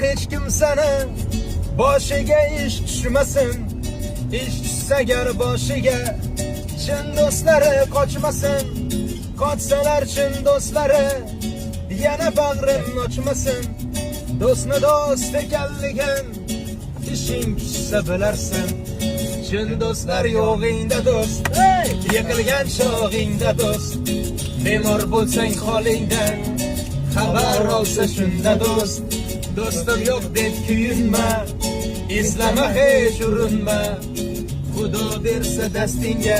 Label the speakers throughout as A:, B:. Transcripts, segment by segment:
A: hech kim seni boshiga ish tushmasin. Ish tushsa gar boshiga chin do'stlari qochmasin. Qochsalar chin do'stlari yana bag'rin ochmasin. Do'stni do'st ekanligin ishing tushsa bilarsin. Chin do'stlar yo'g'ingda do'st, yiqilgan chog'ingda do'st. Bemor bo'lsang holingdan xabar olsa shunda do'st. Do'stim yo'q deb kuyinma, eslama hech urinma. Xudo bersa dastingga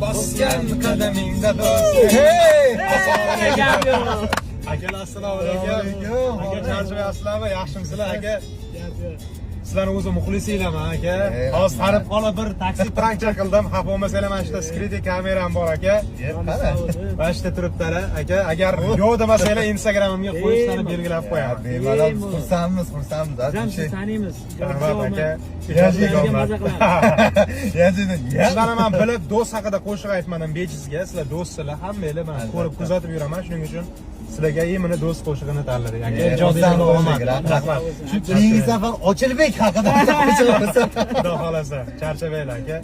A: bosgan qadamingda do'st. Akalar assalomu alaykum. Aka charchamayapsizlarmi? Yaxshimisizlar aka? Sizlarni o'zi muxlisinglarman aka. Hozir tanib qolib bir taksi prankcha qildim. Xafa bo'lmasanglar, mana shunda security kameram bor aka. Mana shunda turibdilar aka. Agar yo'q demasanglar Instagramimga qo'yishlarni belgilab qo'yaman.
B: Bemalol xursandmiz.
C: Sizni taniymiz.
B: Rahmat aka.
A: Sizlarni men bilib do'st haqida qo'shiq aytmadim bejizga. Sizlar do'stsizlar, hammanglar men ko'rib kuzatib yuraman. Shuning uchun sizlarga meni do'st qo'shig'ini tanladik aka.
B: Ijodingizga omad.
A: Rahmat.
B: Shu keyingi safar Ochilbek haqida qo'shiq olsa.
A: Xudo xolasa, charchamanglar aka.